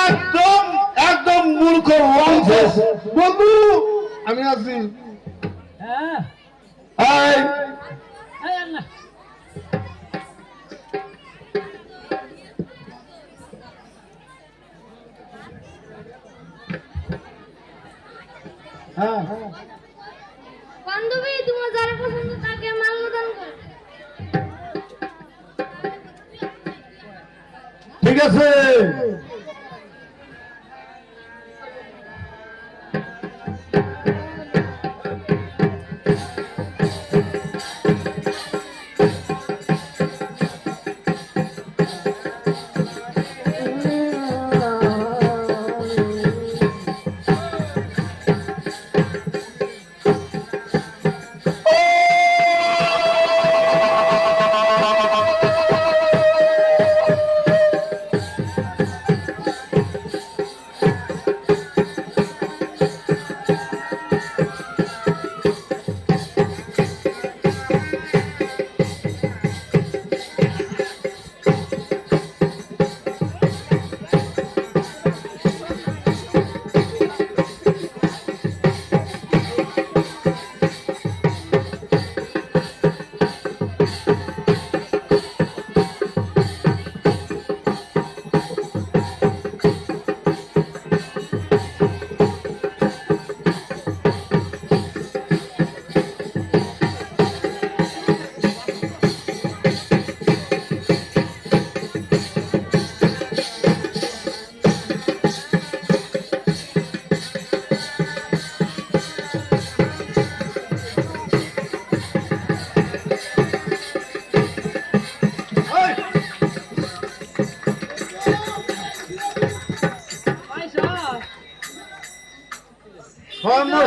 একদম একদম মূর্খ বন্ধু আমি আছি হ্যাঁ এই এই আল্লাহ হ্যাঁ বান্ধবী তোমার যারা পছন্দ তাকে মাল্যদান করো। ঠিক আছে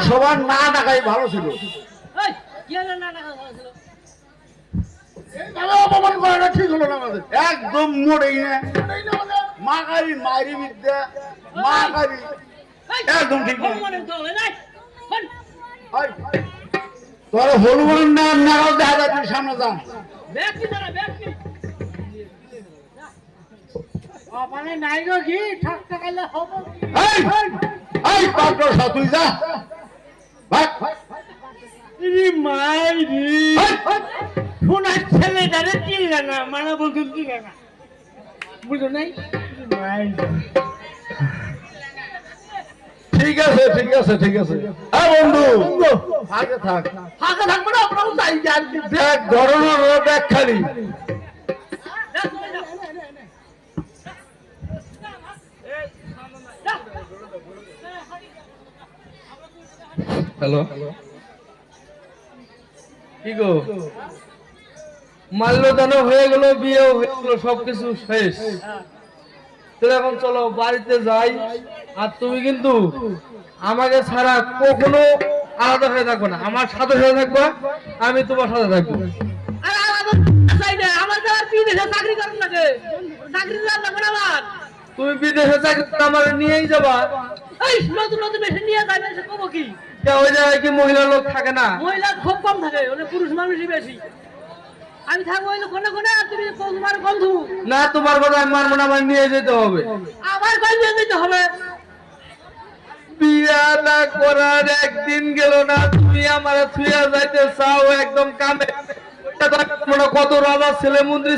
সবার না ডাকাই ভালো ছিল এই কি হলো না না ভালো ছিল অপমান করাটা ঠিক হলো না আমাদের একদম মোড়েই না মা গাড়ি মায়ের বিদ্যা মা গাড়ি একদম ঠিক না মনে তো হলো নাই তোর হলুমানের নাম নাগাল দেখা যায় তুই সামনে যা ব্যক্তি দাঁড়া ব্যক্তি মানে নাই গো কি ঠাকটা খাইলে হবে এই পাত্র তুই যা ভাগ রে মাইরি শোনার ছেলেটারে চিনলে না মানে বলতো চিনলে না বুঝো নাই ঠিক আছে ঠিক আছে ঠিক আছে হ্যাঁ বন্ধু আগে থাক ফাঁকা থাকবে না আপনারও তাই জান দেখ ধরনের ব্যাগ খালি হ্যালো কি গো মাল্যদান হয়ে গেল বিয়ে হয়ে গেল সবকিছু শেষ তাহলে এখন চলো বাড়িতে যাই আর তুমি কিন্তু আমাকে ছাড়া কখনো আলাদা হয়ে থাকবে না আমার সাথে সাথে থাকবা আমি তোমার সাথে থাকবো আরে আমার চাই না আমার যারা বিদেশে চাকরি করেন লাগে চাকরি দেওয়ার লাগবে না আমার তুমি বিদেশে চাকরি আমার নিয়েই যাবা এই নতুন নতুন বেশি নিয়ে যাবে সে কব কি ওই জায়গায় কি মহিলা লোক থাকে না মহিলা খুব কম থাকে ওখানে পুরুষ মানুষই বেশি আমি থাকবো ওই কোনে কোনে আর তুমি তোমার বন্ধু না তোমার কথা আমি মানবো না আমার নিয়ে যেতে হবে আমার কই যেতে হবে বিয়া না করার একদিন গেল না তুমি আমার ছুঁয়া যাইতে চাও একদম কামে কত রাজা ছেলে মন্ত্রী